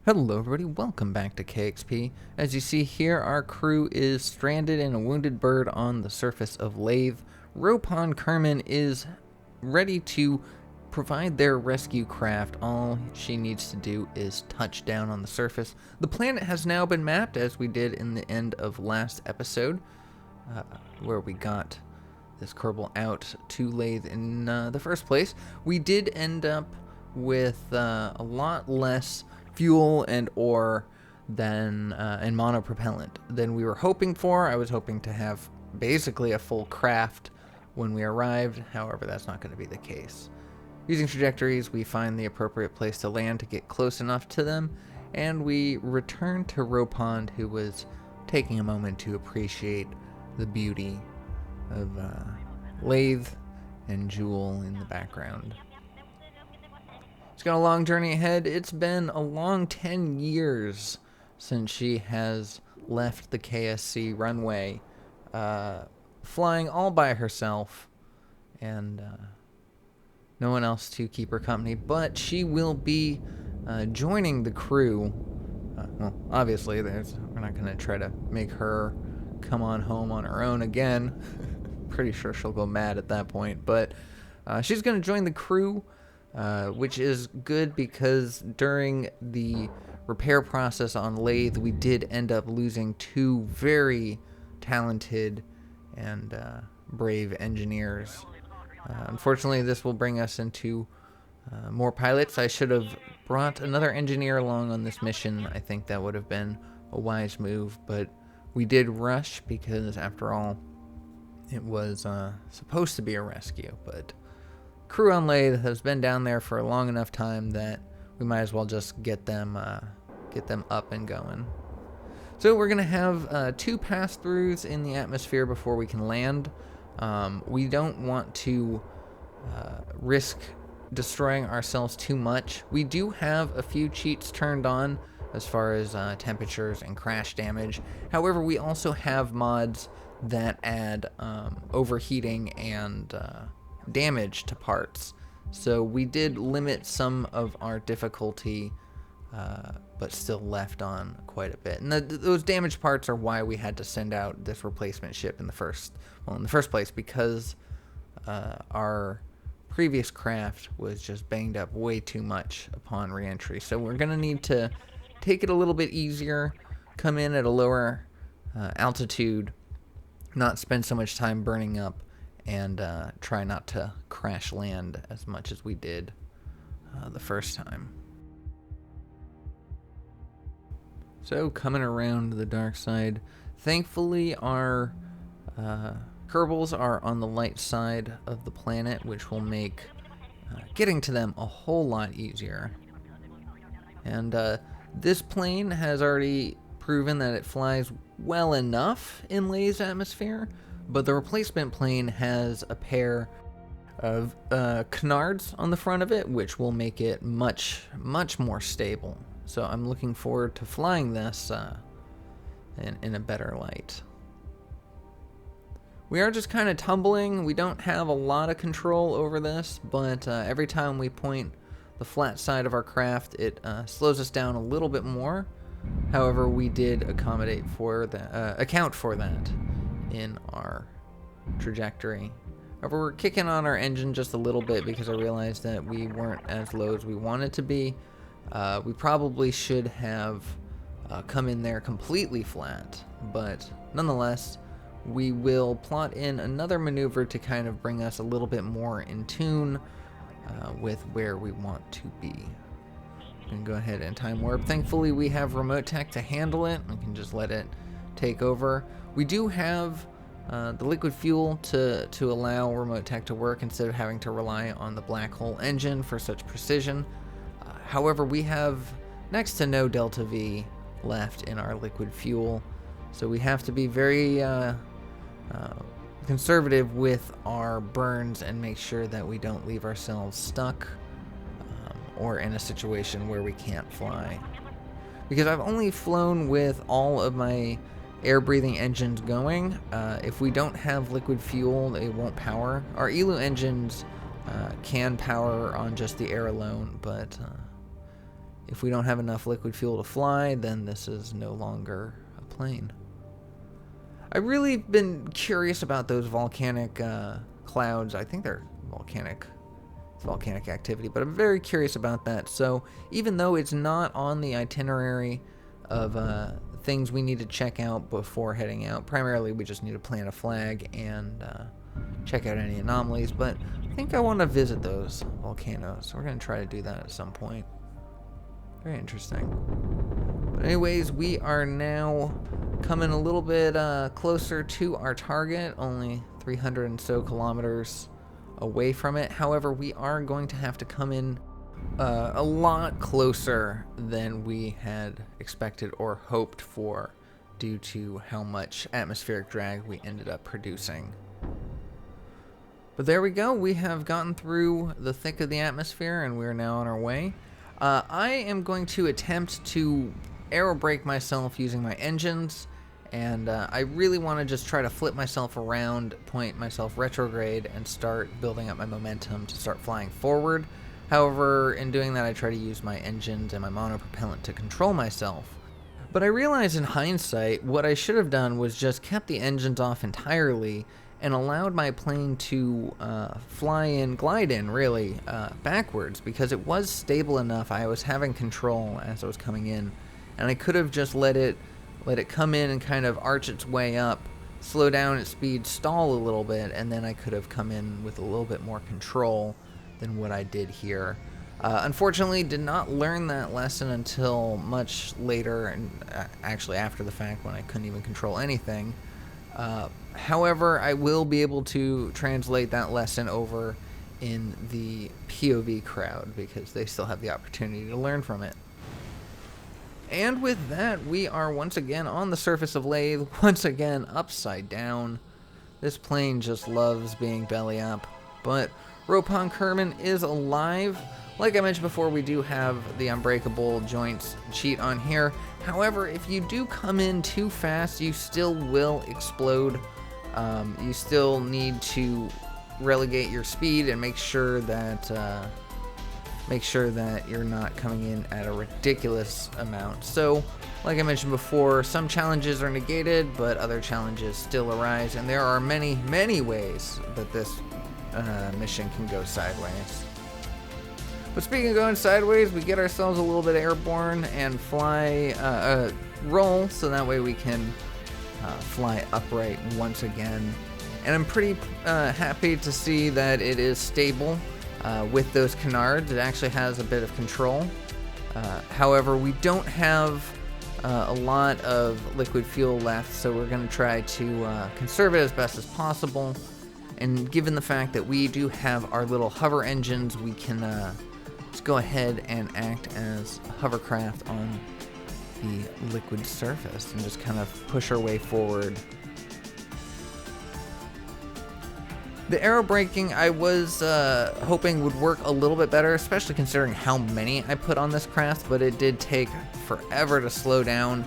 Hello everybody, welcome back to KXP. As you see here, our crew is stranded in a wounded bird on the surface of Lathe. Ropond Kerman is ready to provide their rescue craft. All she needs to do is touch down on the surface. The planet has now been mapped, as we did in the end of last episode, where we got this Kerbal out to Lathe in the first place. We did end up with a lot less fuel and ore than and monopropellant than we were hoping for. I was hoping to have basically a full craft when we arrived. However, that's not going to be the case. Using trajectories, we find the appropriate place to land to get close enough to them, and we return to Ropond, who was taking a moment to appreciate the beauty of Lathe and Jool in the background. She's got a long journey ahead. It's been a long 10 years since she has left the KSC runway, flying all by herself, and no one else to keep her company. But she will be joining the crew. Well, obviously, we're not going to try to make her come on home on her own again. Pretty sure she'll go mad at that point. But she's going to join the crew. Which is good because during the repair process on Lathe, we did end up losing two very talented and brave engineers. Unfortunately, this will bring us into more pilots. I should have brought another engineer along on this mission. I think that would have been a wise move, but we did rush because, after all, it was supposed to be a rescue, but crew on Lathe has been down there for a long enough time that we might as well just get them up and going. So we're gonna have two pass-throughs in the atmosphere before we can land. We don't want to risk destroying ourselves too much. We do have a few cheats turned on as far as temperatures and crash damage. However, we also have mods that add overheating and damage to parts, so we did limit some of our difficulty, but still left on quite a bit. And those damaged parts are why we had to send out this replacement ship in the first place, because our previous craft was just banged up way too much upon re-entry. So we're gonna need to take it a little bit easier, come in at a lower altitude, not spend so much time burning up, and try not to crash land as much as we did the first time. So, coming around the dark side, thankfully our Kerbals are on the light side of the planet, which will make getting to them a whole lot easier. And this plane has already proven that it flies well enough in Lathe's atmosphere, but the replacement plane has a pair of canards on the front of it, which will make it much more stable. So I'm looking forward to flying this in a better light. We are just kind of tumbling. We don't have a lot of control over this, but every time we point the flat side of our craft, it slows us down a little bit more. However, we did account for that in our trajectory. However, we're kicking on our engine just a little bit because I realized that we weren't as low as we wanted to be. We probably should have come in there completely flat, but nonetheless, we will plot in another maneuver to kind of bring us a little bit more in tune with where we want to be. We can go ahead and time warp. Thankfully, we have remote tech to handle it. We can just let it take over. We do have the liquid fuel to allow remote tech to work instead of having to rely on the black hole engine for such precision. However, we have next to no delta V left in our liquid fuel, so we have to be very conservative with our burns and make sure that we don't leave ourselves stuck or in a situation where we can't fly. Because I've only flown with all of my air-breathing engines going. If we don't have liquid fuel, it won't power. Our ELU engines can power on just the air alone, but If we don't have enough liquid fuel to fly, then this is no longer a plane. I've really been curious about those volcanic clouds. I think they're volcanic activity, but I'm very curious about that. So even though it's not on the itinerary of things we need to check out before heading out, primarily we just need to plant a flag and check out any anomalies, but I think I want to visit those volcanoes. We're going to try to do that at some point. Very interesting. But anyways, we are now coming a little bit closer to our target, only 300 and so kilometers away from it. However, we are going to have to come in a lot closer than we had expected or hoped for due to how much atmospheric drag we ended up producing. But there we go. We have gotten through the thick of the atmosphere and we're now on our way. I am going to attempt to aerobrake myself using my engines, and I really want to just try to flip myself around, point myself retrograde, and start building up my momentum to start flying forward. However, in doing that, I try to use my engines and my monopropellant to control myself. But I realize in hindsight, what I should have done was just kept the engines off entirely and allowed my plane to glide in, really, backwards, because it was stable enough. I was having control as I was coming in, and I could have just let it come in and kind of arch its way up, slow down its speed, stall a little bit, and then I could have come in with a little bit more control than what I did here. Unfortunately, did not learn that lesson until much later, and actually after the fact when I couldn't even control anything. However, I will be able to translate that lesson over in the POV crowd because they still have the opportunity to learn from it. And with that, we are once again on the surface of Laythe, once again upside down. This plane just loves being belly up. But Ropond Kerman is alive. Like I mentioned before, we do have the unbreakable joints cheat on here. However, if you do come in too fast, you still will explode. You still need to relegate your speed and make sure that you're not coming in at a ridiculous amount. So, like I mentioned before, some challenges are negated, but other challenges still arise, and there are many, many ways that this mission can go sideways. But speaking of going sideways, we get ourselves a little bit airborne and roll, so that way we can fly upright once again. And I'm pretty happy to see that it is stable with those canards. It actually has a bit of control. However, we don't have a lot of liquid fuel left, so we're going to try to conserve it as best as possible. And given the fact that we do have our little hover engines, we can just go ahead and act as a hovercraft on the liquid surface and just kind of push our way forward. The aero braking I was hoping would work a little bit better, especially considering how many I put on this craft, but it did take forever to slow down.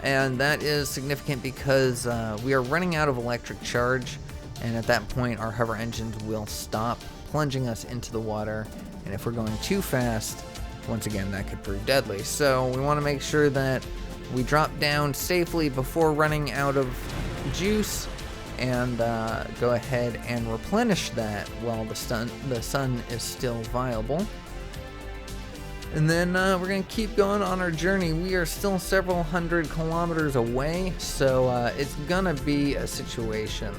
And that is significant because we are running out of electric charge, and at that point our hover engines will stop, plunging us into the water. And if we're going too fast, once again, that could prove deadly. So we want to make sure that we drop down safely before running out of juice, and go ahead and replenish that while the sun is still viable. And then we're going to keep going on our journey. We are still several hundred kilometers away, so it's going to be a situation.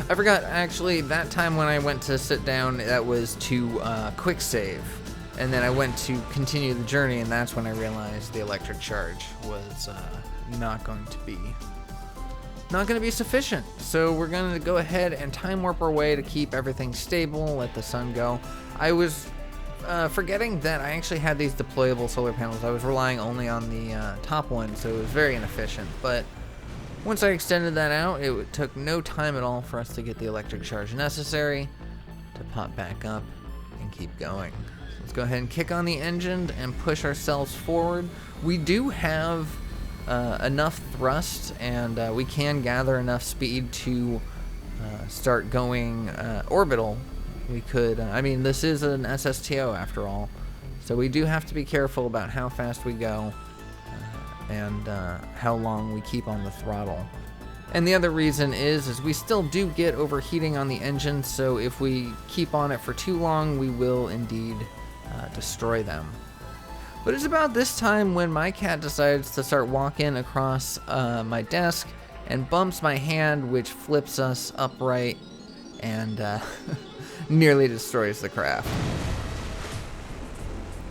I forgot, actually, that time when I went to sit down, that was to quick save. And then I went to continue the journey, and that's when I realized the electric charge was not going to be sufficient. So we're going to go ahead and time warp our way to keep everything stable, let the sun go. I was forgetting that I actually had these deployable solar panels. I was relying only on the top one, so it was very inefficient. But once I extended that out, it took no time at all for us to get the electric charge necessary to pop back up and keep going. So let's go ahead and kick on the engine and push ourselves forward. We do have enough thrust, and we can gather enough speed to start going orbital. We could, I mean, this is an SSTO after all, So we do have to be careful about how fast we go and how long we keep on the throttle. And the other reason is we still do get overheating on the engine, so if we keep on it for too long, we will indeed destroy them. But it's about this time when my cat decides to start walking across my desk and bumps my hand, which flips us upright and nearly destroys the craft.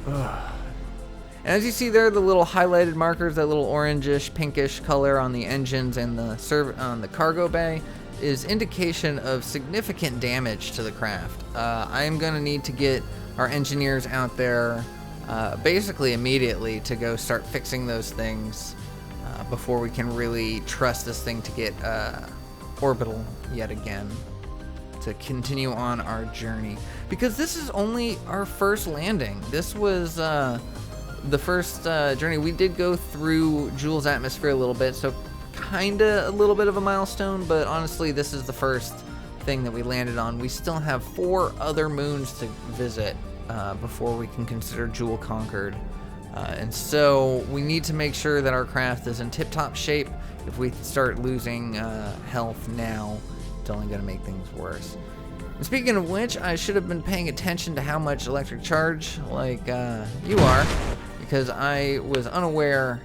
And as you see there, the little highlighted markers, that little orangish, pinkish color on the engines and on the cargo bay is indication of significant damage to the craft. I am going to need to get our engineers out there basically immediately to go start fixing those things before we can really trust this thing to get orbital yet again, to continue on our journey. Because this is only our first landing. This was the first journey. We did go through Jool's atmosphere a little bit, so kinda a little bit of a milestone, but honestly this is the first thing that we landed on. We still have 4 other moons to visit before we can consider Jool conquered. And so we need to make sure that our craft is in tip-top shape. If we start losing health now, it's only going to make things worse. And speaking of which, I should have been paying attention to how much electric charge, like you are, because I was unaware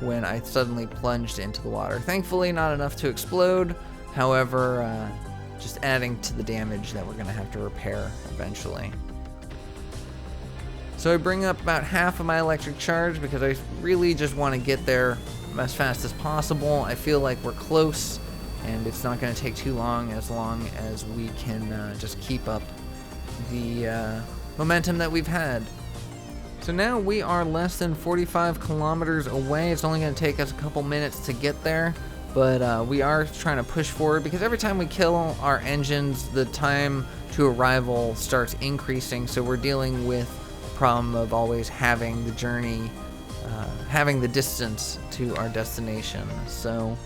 when I suddenly plunged into the water. Thankfully, not enough to explode. However, just adding to the damage that we're going to have to repair eventually. So I bring up about half of my electric charge because I really just want to get there as fast as possible. I feel like we're close, and it's not going to take too long as we can just keep up the momentum that we've had. So now we are less than 45 kilometers away. It's only going to take us a couple minutes to get there, but we are trying to push forward because every time we kill our engines, the time to arrival starts increasing. So we're dealing with the problem of always having the journey, having the distance to our destination. So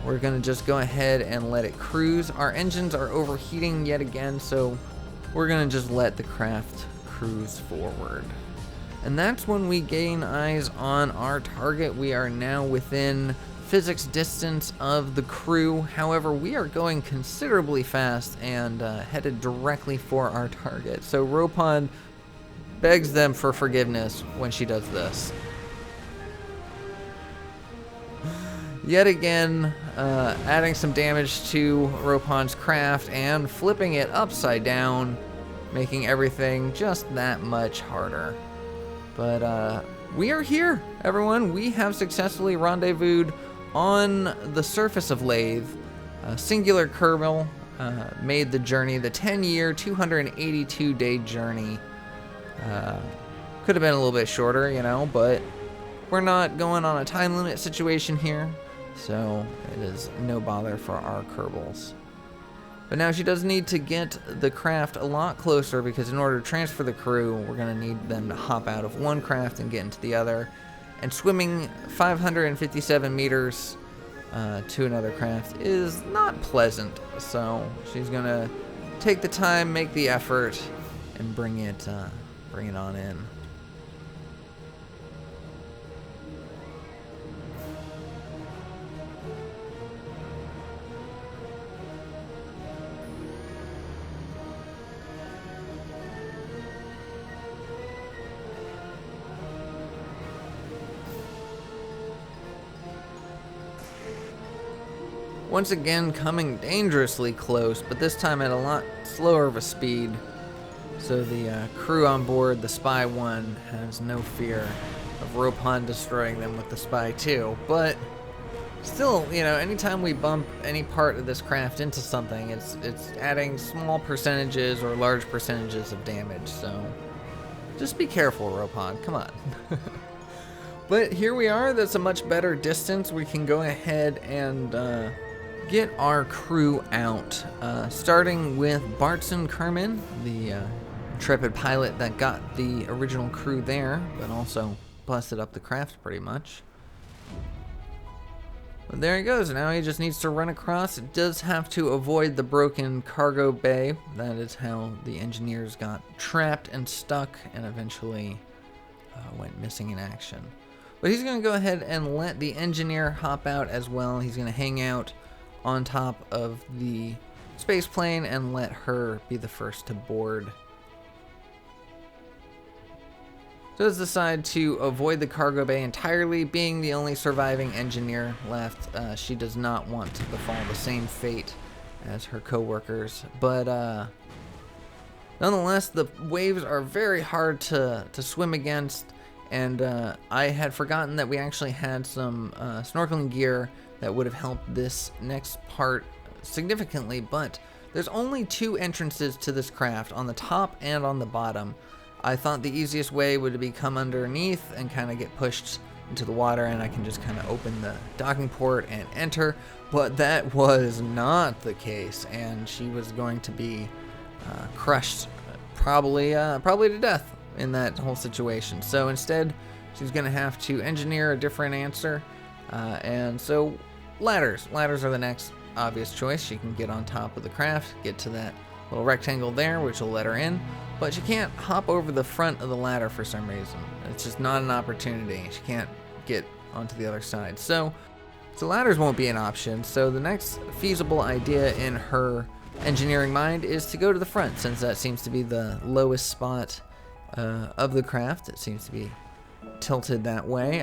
we're going to just go ahead and let it cruise. Our engines are overheating yet again, so we're going to just let the craft cruise forward. And that's when we gain eyes on our target. We are now within physics distance of the crew. However, we are going considerably fast and headed directly for our target. So Ropond begs them for forgiveness when she does this. Yet again, adding some damage to Ropond's craft and flipping it upside down, making everything just that much harder. But we are here, everyone. We have successfully rendezvoused on the surface of Lathe. A singular Kerbal made the journey, the 10-year, 282-day journey. Could have been a little bit shorter, you know, but we're not going on a time limit situation here, so it is no bother for our Kerbals. But now she does need to get the craft a lot closer, because in order to transfer the crew, we're going to need them to hop out of one craft and get into the other. And swimming 557 meters to another craft is not pleasant. So she's going to take the time, make the effort, and bring it on in. Once again coming dangerously close, but this time at a lot slower of a speed. So the crew on board the Spy 1 has no fear of Ropond destroying them with the Spy 2. But still, you know, anytime we bump any part of this craft into something, it's adding small percentages or large percentages of damage. So just be careful, Ropond. Come on. But here we are. That's a much better distance. We can go ahead and get our crew out, starting with Barton Kerman, the intrepid pilot that got the original crew there, but also busted up the craft pretty much. But there he goes. Now he just needs to run across. It does have to avoid the broken cargo bay. That is how the engineers got trapped and stuck and eventually went missing in action. But he's going to go ahead and let the engineer hop out as well. He's going to hang out on top of the space plane and let her be the first to board. Does decide to avoid the cargo bay entirely, being the only surviving engineer left. She does not want to befall the same fate as her co-workers, but nonetheless, the waves are very hard to swim against, and I had forgotten that we actually had some snorkeling gear that would have helped this next part significantly, but there's only 2 entrances to this craft, on the top and on the bottom. I thought the easiest way would be come underneath and kind of get pushed into the water, and I can just kind of open the docking port and enter, but that was not the case, and she was going to be crushed probably to death in that whole situation. So instead, she's going to have to engineer a different answer, and so ladders are the next obvious choice. She can get on top of the craft, get to that little rectangle there, which will let her in, but she can't hop over the front of the ladder for some reason. It's just not an opportunity. She can't get onto the other side. So ladders won't be an option. So the next feasible idea in her engineering mind is to go to the front, since that seems to be the lowest spot of the craft. It seems to be tilted that way.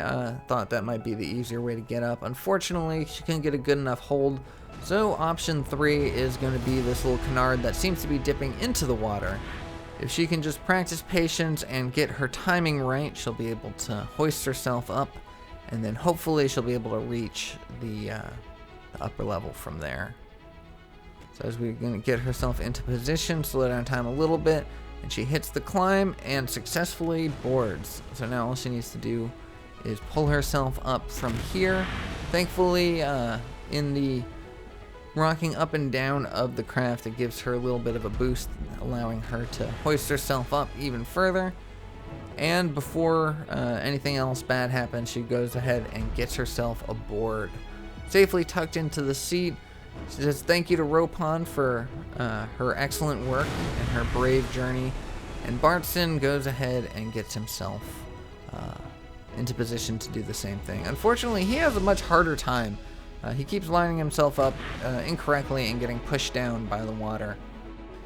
Thought that might be the easier way to get up. Unfortunately, she couldn't get a good enough hold. So option 3 is going to be this little canard that seems to be dipping into the water. If she can just practice patience and get her timing right, she'll be able to hoist herself up, and then hopefully she'll be able to reach the upper level from there. So as we're going to get herself into position, slow down time a little bit, and she hits the climb and successfully boards. So now all she needs to do is pull herself up from here. Thankfully, in the rocking up and down of the craft, it gives her a little bit of a boost, allowing her to hoist herself up even further. And before anything else bad happens, she goes ahead and gets herself aboard, safely tucked into the seat. She says thank you to Ropond for her excellent work and her brave journey, and Barton goes ahead and gets himself into position to do the same thing. Unfortunately, he has a much harder time. He keeps lining himself up incorrectly and getting pushed down by the water.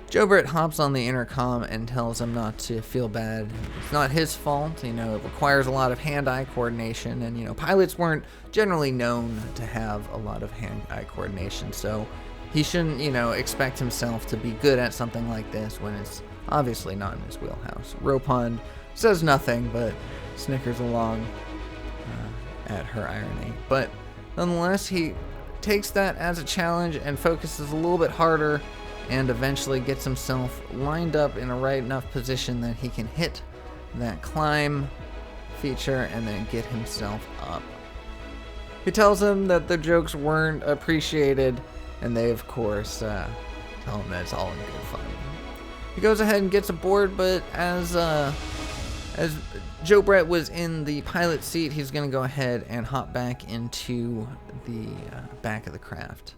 Jobert hops on the intercom and tells him not to feel bad. It's not his fault, it requires a lot of hand-eye coordination, and pilots weren't generally known to have a lot of hand-eye coordination, so he shouldn't, expect himself to be good at something like this when it's obviously not in his wheelhouse. Ropond says nothing, but snickers along at her irony. But nonetheless, he takes that as a challenge and focuses a little bit harder, and eventually gets himself lined up in a right enough position that he can hit that climb feature and then get himself up. He tells him that the jokes weren't appreciated, and they of course tell him that it's all in good fun. He goes ahead and gets aboard, but as Joe Brett was in the pilot seat, he's going to go ahead and hop back into the back of the craft.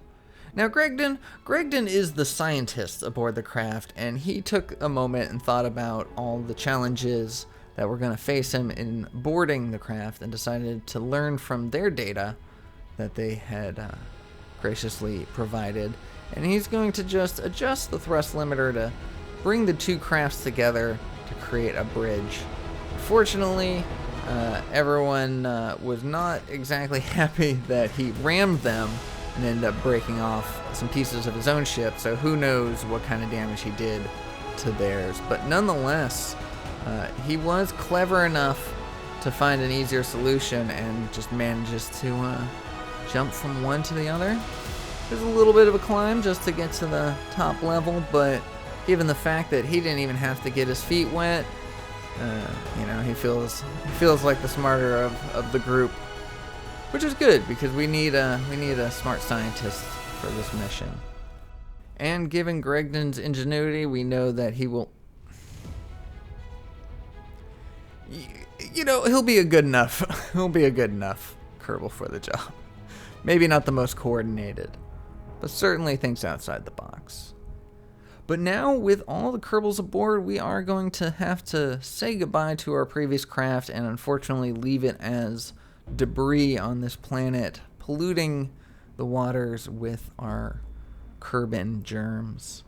Now, Gregdon is the scientist aboard the craft, and he took a moment and thought about all the challenges that were going to face him in boarding the craft, and decided to learn from their data that they had graciously provided. And he's going to just adjust the thrust limiter to bring the two crafts together to create a bridge. Fortunately, everyone was not exactly happy that he rammed them and ended up breaking off some pieces of his own ship, so who knows what kind of damage he did to theirs. But nonetheless, he was clever enough to find an easier solution and just manages to jump from one to the other. There's a little bit of a climb just to get to the top level, but given the fact that he didn't even have to get his feet wet, he feels like the smarter of the group. Which is good, because we need a smart scientist for this mission. And given Gregdon's ingenuity, we know that he will... he'll be a good enough Kerbal for the job. Maybe not the most coordinated, but certainly thinks outside the box. But now, with all the Kerbals aboard, we are going to have to say goodbye to our previous craft and unfortunately leave it as debris on this planet, polluting the waters with our Kerbin germs.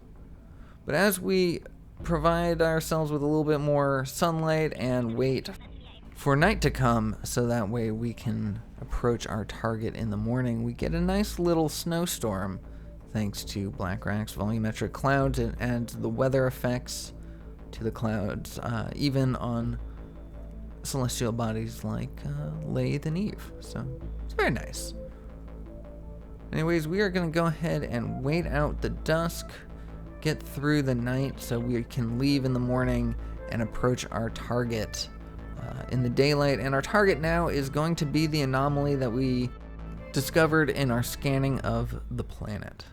But as we provide ourselves with a little bit more sunlight and wait for night to come, so that way we can approach our target in the morning, we get a nice little snowstorm thanks to Black Rack's volumetric clouds. It adds the weather effects to the clouds, even on celestial bodies like Laythe and Eve. So it's very nice. Anyways, we are going to go ahead and wait out the dusk, get through the night so we can leave in the morning and approach our target in the daylight. And our target now is going to be the anomaly that we discovered in our scanning of the planet.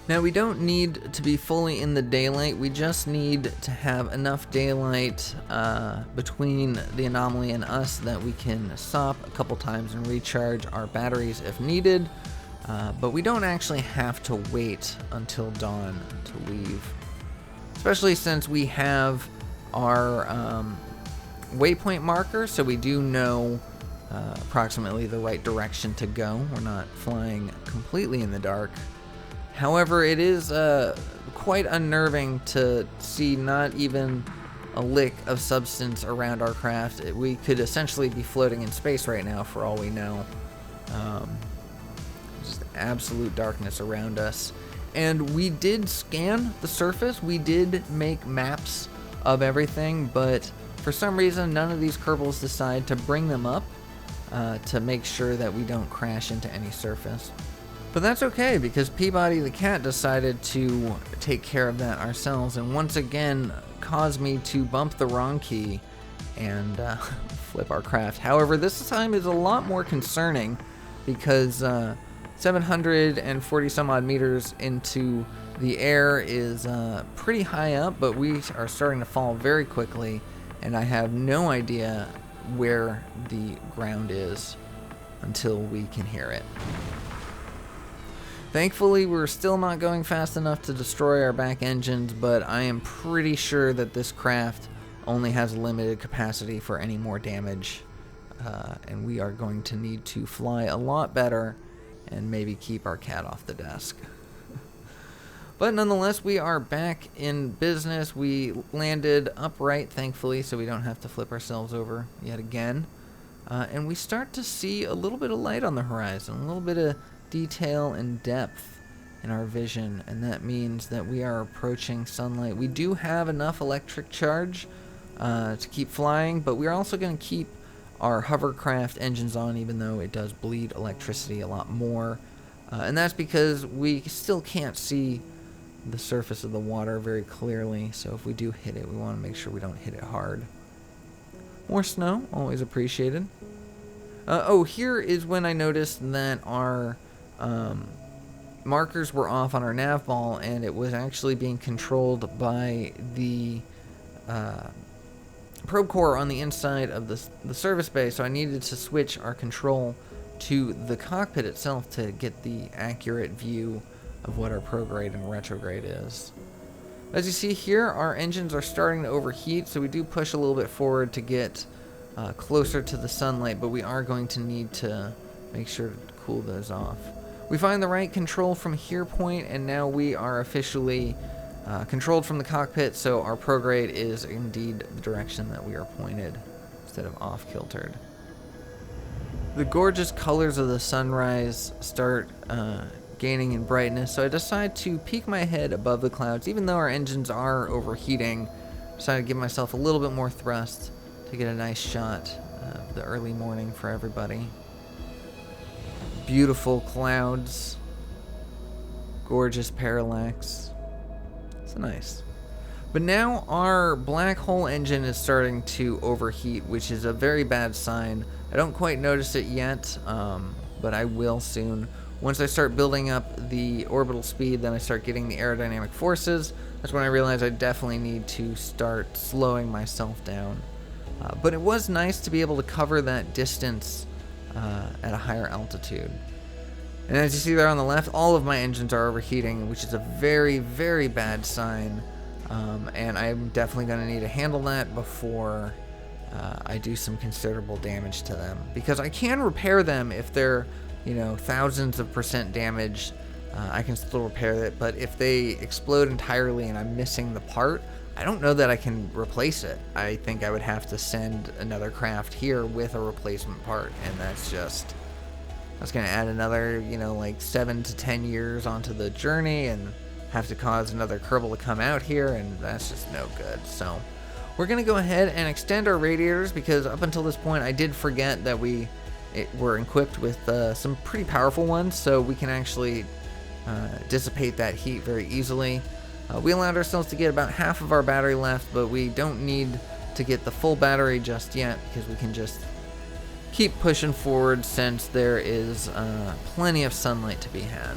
Now, we don't need to be fully in the daylight, we just need to have enough daylight between the anomaly and us that we can stop a couple times and recharge our batteries if needed, but we don't actually have to wait until dawn to leave. Especially since we have our waypoint marker, so we do know approximately the right direction to go. We're not flying completely in the dark. However, it is quite unnerving to see not even a lick of substance around our craft. We could essentially be floating in space right now for all we know. Just absolute darkness around us. And we did scan the surface. We did make maps of everything, but for some reason none of these Kerbals decide to bring them up to make sure that we don't crash into any surface. But that's okay, because Peabody the cat decided to take care of that ourselves and once again caused me to bump the wrong key and flip our craft. However, this time is a lot more concerning because 740 some odd meters into the air is pretty high up, but we are starting to fall very quickly and I have no idea where the ground is until we can hear it. Thankfully, we're still not going fast enough to destroy our back engines, but I am pretty sure that this craft only has limited capacity for any more damage, and we are going to need to fly a lot better and maybe keep our cat off the desk. But nonetheless, we are back in business. We landed upright, thankfully, so we don't have to flip ourselves over yet again. And we start to see a little bit of light on the horizon, a little bit of detail and depth in our vision, and that means that we are approaching sunlight. We do have enough electric charge to keep flying, but we're also going to keep our hovercraft engines on, even though it does bleed electricity a lot more. And that's because we still can't see the surface of the water very clearly, so if we do hit it, we want to make sure we don't hit it hard. More snow, always appreciated. Oh, here is when I noticed that our markers were off on our nav ball, and it was actually being controlled by the probe core on the inside of the service bay, so I needed to switch our control to the cockpit itself to get the accurate view of what our prograde and retrograde is. As you see here, our engines are starting to overheat, so we do push a little bit forward to get closer to the sunlight, but we are going to need to make sure to cool those off. We find the right control from here point, and now we are officially controlled from the cockpit, so our prograde is indeed the direction that we are pointed instead of off-kiltered. The gorgeous colors of the sunrise start gaining in brightness, so I decide to peek my head above the clouds. Even though our engines are overheating, I decided to give myself a little bit more thrust to get a nice shot of the early morning for everybody. Beautiful clouds, gorgeous parallax. It's nice. But now our black hole engine is starting to overheat, which is a very bad sign. I don't quite notice it yet, but I will soon. Once I start building up the orbital speed, then I start getting the aerodynamic forces. That's when I realize I definitely need to start slowing myself down. But it was nice to be able to cover that distance at a higher altitude. And as you see there on the left, all of my engines are overheating, which is a very, very bad sign. And I'm definitely going to need to handle that before I do some considerable damage to them. Because I can repair them if they're, thousands of % damage. I can still repair it, but if they explode entirely and I'm missing the part, I don't know that I can replace it. I think I would have to send another craft here with a replacement part, and that's going to add another, like 7 to 10 years onto the journey and have to cause another Kerbal to come out here, and that's just no good. So we're going to go ahead and extend our radiators, because up until this point I did forget that we're equipped with some pretty powerful ones, so we can actually dissipate that heat very easily. We allowed ourselves to get about half of our battery left, but we don't need to get the full battery just yet, because we can just keep pushing forward since there is plenty of sunlight to be had.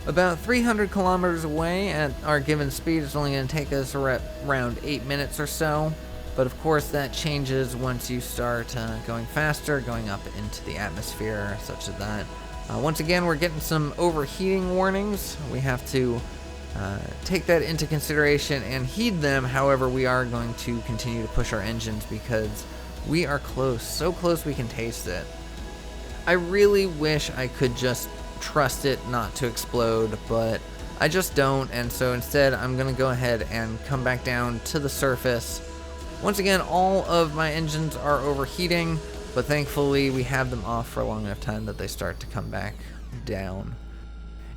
About 300 kilometers away at our given speed, it's only going to take us around 8 minutes or so, but of course that changes once you start going faster, going up into the atmosphere, such as that. Once again, we're getting some overheating warnings. We have to take that into consideration and heed them. However, we are going to continue to push our engines because we are close, so close we can taste it. I really wish I could just trust it not to explode, but I just don't, and so instead I'm going to go ahead and come back down to the surface. Once again, all of my engines are overheating, but thankfully we have them off for a long enough time that they start to come back down.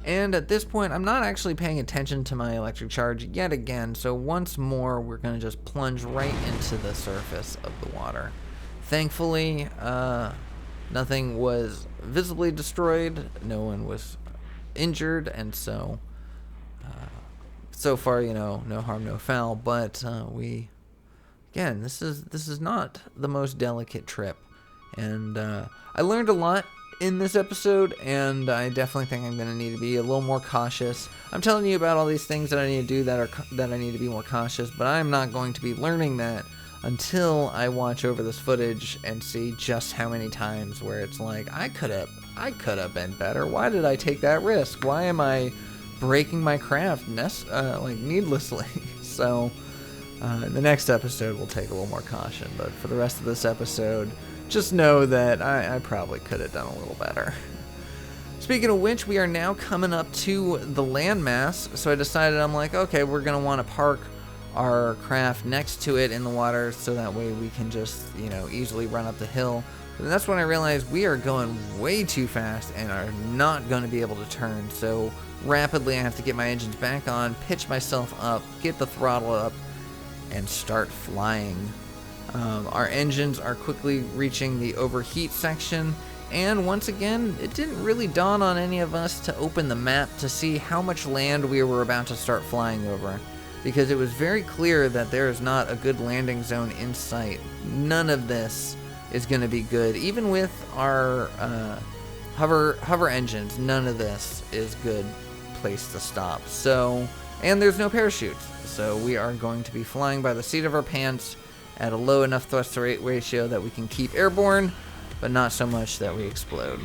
And at this point, I'm not actually paying attention to my electric charge yet again, so once more we're going to just plunge right into the surface of the water. Thankfully, nothing was visibly destroyed, no one was injured, and so far, no harm, no foul, but again, this is not the most delicate trip. And I learned a lot in this episode, and I definitely think I'm going to need to be a little more cautious. I'm telling you about all these things that I need to do that I need to be more cautious, but I'm not going to be learning that until I watch over this footage and see just how many times where it's like, I could have been better. Why did I take that risk? Why am I breaking my craft needlessly? So in the next episode we'll take a little more caution, but for the rest of this episode, just know that I probably could have done a little better. Speaking of which, we are now coming up to the landmass, so I decided, I'm like, okay, we're going to want to park our craft next to it in the water so that way we can just, easily run up the hill. And that's when I realized we are going way too fast and are not going to be able to turn, so rapidly I have to get my engines back on, pitch myself up, get the throttle up, and start flying. Our engines are quickly reaching the overheat section, and once again, it didn't really dawn on any of us to open the map to see how much land we were about to start flying over, because it was very clear that there is not a good landing zone in sight. None of this is going to be good. Even with our hover engines, none of this is good place to stop. So, and there's no parachutes, so we are going to be flying by the seat of our pants at a low enough thrust to rate ratio that we can keep airborne, but not so much that we explode.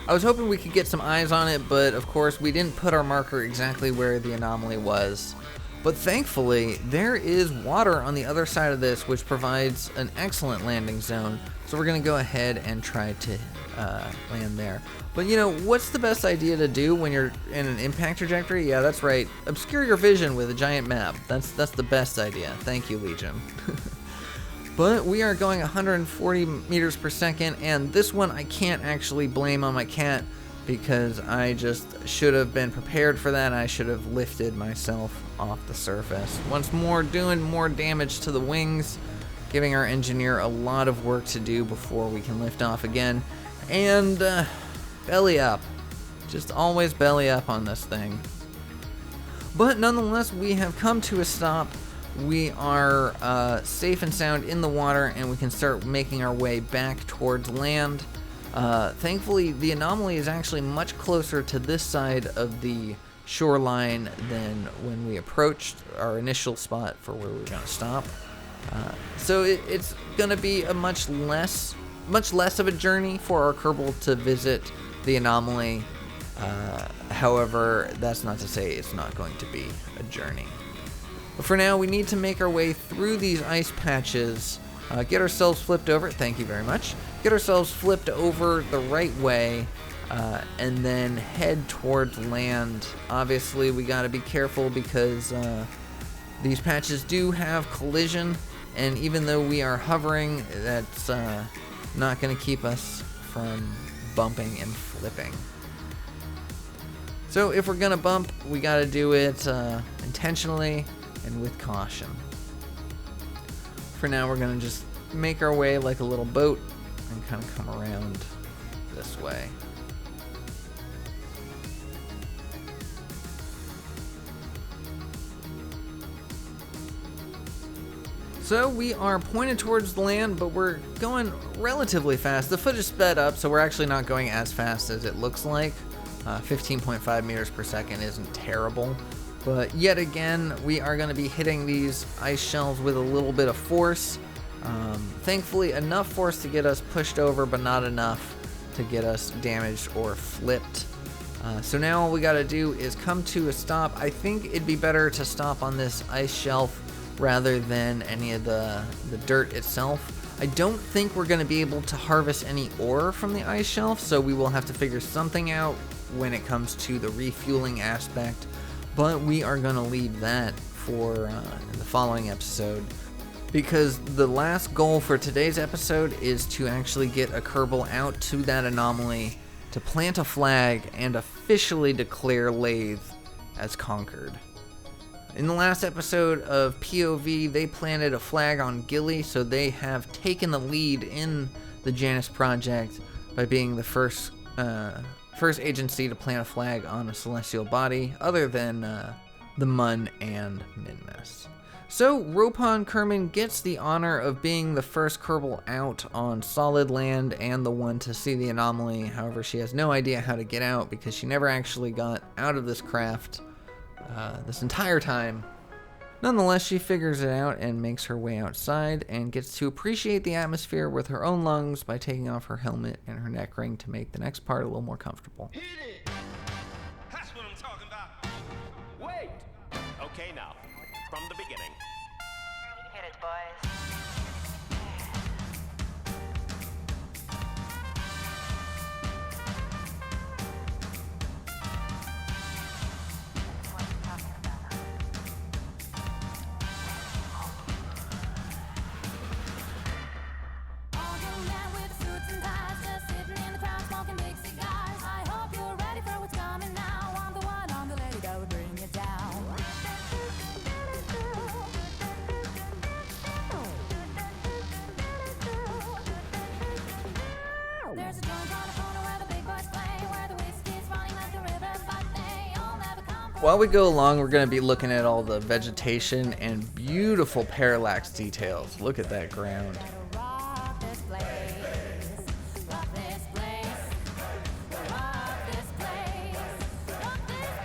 I was hoping we could get some eyes on it, but of course we didn't put our marker exactly where the anomaly was. But thankfully, there is water on the other side of this, which provides an excellent landing zone. So we're going to go ahead and try to land there. But what's the best idea to do when you're in an impact trajectory? Yeah, that's right. Obscure your vision with a giant map. That's the best idea. Thank you, Legion. But we are going 140 meters per second, and this one I can't actually blame on my cat, because I just should have been prepared for that. I should have lifted myself off the surface. Once more, doing more damage to the wings, giving our engineer a lot of work to do before we can lift off again. And belly up. Just always belly up on this thing. But nonetheless, we have come to a stop. We are safe and sound in the water, and we can start making our way back towards land. Thankfully, the anomaly is actually much closer to this side of the shoreline than when we approached our initial spot for where we were going to stop. So it's going to be a much less of a journey for our Kerbal to visit the anomaly. However, that's not to say it's not going to be a journey. But for now, we need to make our way through these ice patches, get ourselves flipped over, thank you very much, get ourselves flipped over the right way, and then head towards land. Obviously, we got to be careful because these patches do have collision, and even though we are hovering, that's not going to keep us from bumping and flipping. So if we're going to bump, we got to do it intentionally and with caution. For now, we're going to just make our way like a little boat and kind of come around this way. So we are pointed towards the land, but we're going relatively fast. The foot is sped up, so we're actually not going as fast as it looks like. 15.5 meters per second isn't terrible. But yet again, we are going to be hitting these ice shelves with a little bit of force. Thankfully, enough force to get us pushed over, but not enough to get us damaged or flipped. So now all we got to do is come to a stop. I think it'd be better to stop on this ice shelf rather than any of the dirt itself. I don't think we're going to be able to harvest any ore from the ice shelf, so we will have to figure something out when it comes to the refueling aspect, but we are going to leave that for the following episode, because the last goal for today's episode is to actually get a Kerbal out to that anomaly to plant a flag and officially declare Lathe as conquered. In the last episode of POV, they planted a flag on Gilly, so they have taken the lead in the Janus project by being the first agency to plant a flag on a celestial body, other than the Mun and Mittens. So Ropond Kerman gets the honor of being the first Kerbal out on solid land and the one to see the anomaly. However, she has no idea how to get out because she never actually got out of this craft this entire time. Nonetheless, she figures it out and makes her way outside and gets to appreciate the atmosphere with her own lungs by taking off her helmet and her neck ring to make the next part a little more comfortable. Hit it! That's what I'm talking about. Wait! Okay, now, from the beginning. Hit it, boys. What are you talking about? All young men with suits and ties, just sitting in the crowd smoking big cigars. I hope you're ready for what's coming now. I'm the one, I'm the lady that would bring you down. There's a joint on the corner where the big boys play, where the whiskey's running like the rivers, but they all never come. While we go along, we're going to be looking at all the vegetation and beautiful parallax details. Look at that ground. Rock this place, rock this place, rock this place, rock this place.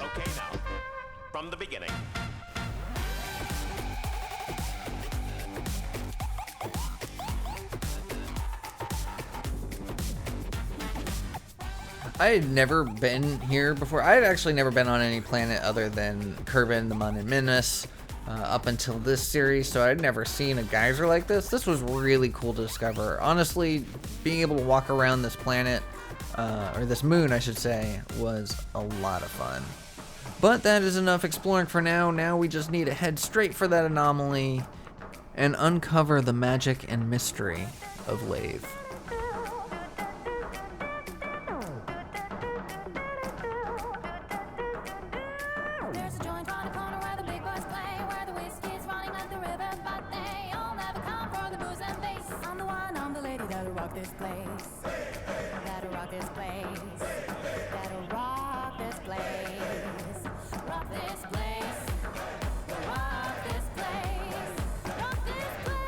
Okay, now, from the beginning. I had never been here before. I had actually never been on any planet other than Kerbin, the Mun, and Mittens up until this series, so I'd never seen a geyser like this. This was really cool to discover. Honestly, being able to walk around this planet, or this moon, I should say, was a lot of fun. But that is enough exploring for now. Now we just need to head straight for that anomaly and uncover the magic and mystery of Lathe. rock this place. That'll rock this place. That'll rock this place. Rock this place. Rock this place. Rock this place.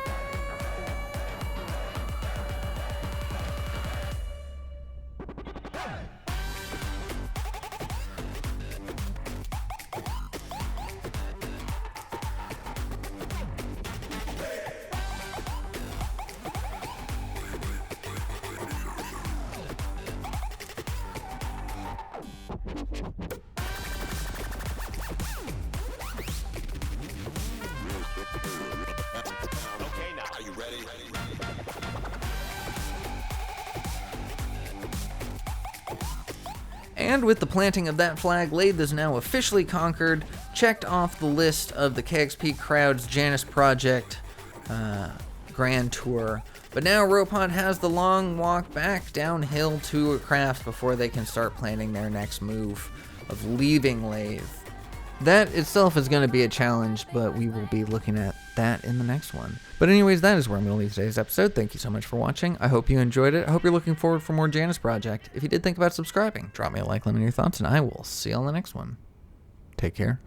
Okay, now. Are you ready? And with the planting of that flag, Lathe is now officially conquered, checked off the list of the KXP crowd's Janus project grand tour. But now Ropond has the long walk back downhill to a craft before they can start planning their next move of leaving Lathe. That itself is going to be a challenge, but we will be looking at that in the next one. But anyways, that is where I'm going to leave today's episode. Thank you so much for watching. I hope you enjoyed it. I hope you're looking forward for more Janus Project. If you did think about subscribing, drop me a like, let me know your thoughts, and I will see you on the next one. Take care.